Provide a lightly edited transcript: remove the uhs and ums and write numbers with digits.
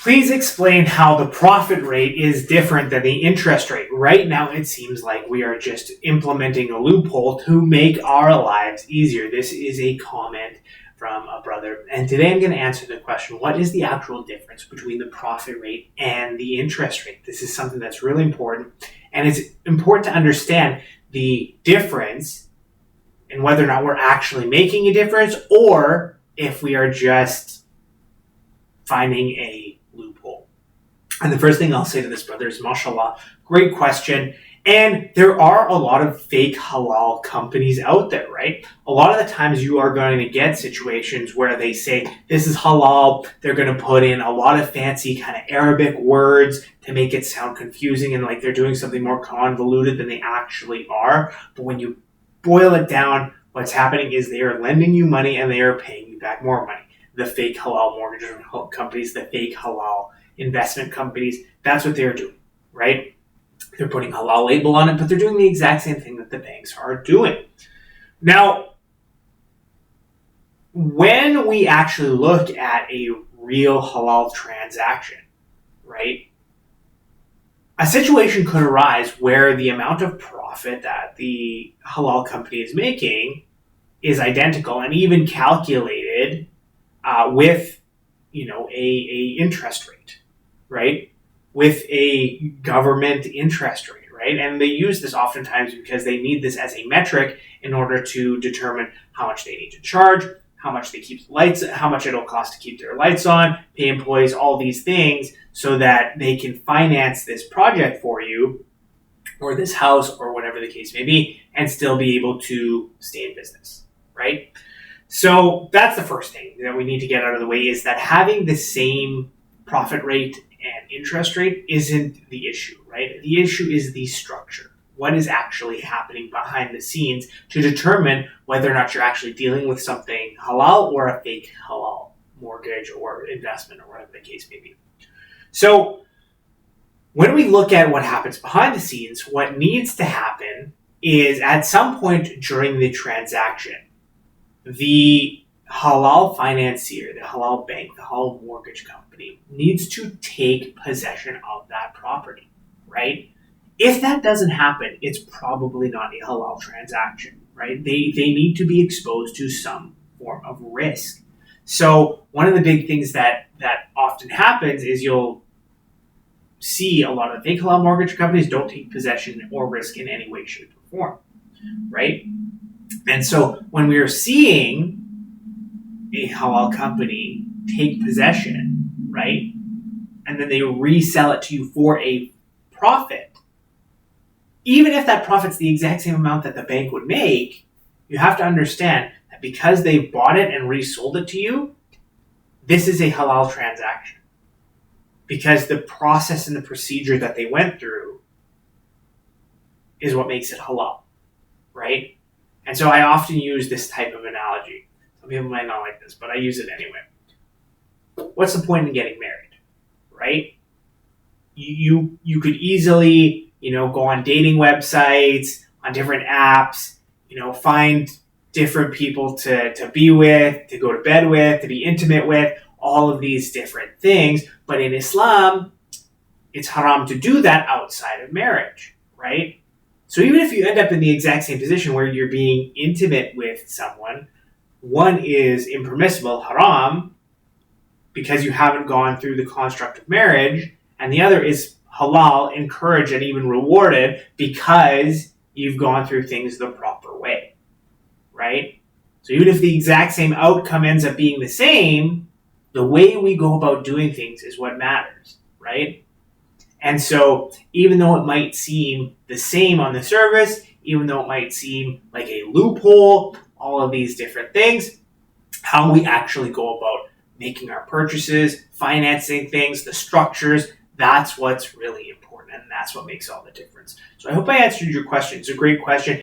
Please explain how the profit rate is different than the interest rate. Right now, it seems like we are just implementing a loophole to make our lives easier. This is a comment from a brother. And today I'm going to answer the question, what is the actual difference between the profit rate and the interest rate? This is something that's really important. And it's important to understand the difference and whether or not we're actually making a difference or if we are just finding a loophole. And the first thing I'll say to this brother is, mashallah, great question. And there are a lot of fake halal companies out there, right? A lot of the times you are going to get situations where they say, this is halal. They're going to put in a lot of fancy kind of Arabic words to make it sound confusing and like they're doing something more convoluted than they actually are. But when you boil it down, what's happening is they are lending you money and they are paying you back more money. The fake halal mortgage companies, the fake halal investment companies, that's what they're doing, right? They're putting halal label on it, but they're doing the exact same thing that the banks are doing. Now, when we actually look at a real halal transaction, right, a situation could arise where the amount of profit that the halal company is making is identical and even calculated with, a interest rate, right? With a government interest rate, right? And they use this oftentimes because they need this as a metric in order to determine how much they need to charge, how much they keep lights, how much it'll cost to keep their lights on, pay employees, all these things, so that they can finance this project for you, or this house, or whatever the case may be, and still be able to stay in business, right? So that's the first thing that we need to get out of the way, is that having the same profit rate and interest rate isn't the issue, right? The issue is the structure. What is actually happening behind the scenes to determine whether or not you're actually dealing with something halal or a fake halal mortgage or investment or whatever the case may be. So when we look at what happens behind the scenes, what needs to happen is at some point during the transaction, the halal financier, the halal bank, the halal mortgage company needs to take possession of that property, right? If that doesn't happen, it's probably not a halal transaction, right? They need to be exposed to some form of risk. So one of the big things that often happens is you'll see a lot of fake halal mortgage companies don't take possession or risk in any way, shape, or form, right? And so when we are seeing a halal company take possession, right, and then they resell it to you for a profit, even if that profit's the exact same amount that the bank would make, you have to understand that because they bought it and resold it to you, this is a halal transaction. Because the process and the procedure that they went through is what makes it halal, right? And so I often use this type of analogy. Some people might not like this, but I use it anyway. What's the point in getting married, right? You could easily, go on dating websites, on different apps, find different people to be with, to go to bed with, to be intimate with, all of these different things. But in Islam, it's haram to do that outside of marriage, right? So even if you end up in the exact same position where you're being intimate with someone, one is impermissible, haram, because you haven't gone through the construct of marriage, and the other is halal, encouraged and even rewarded because you've gone through things the proper way, right? So even if the exact same outcome ends up being the same, the way we go about doing things is what matters, right? And so even though it might seem the same on the surface, even though it might seem like a loophole, all of these different things, how we actually go about making our purchases, financing things, the structures, that's what's really important. And that's what makes all the difference. So I hope I answered your question. It's a great question.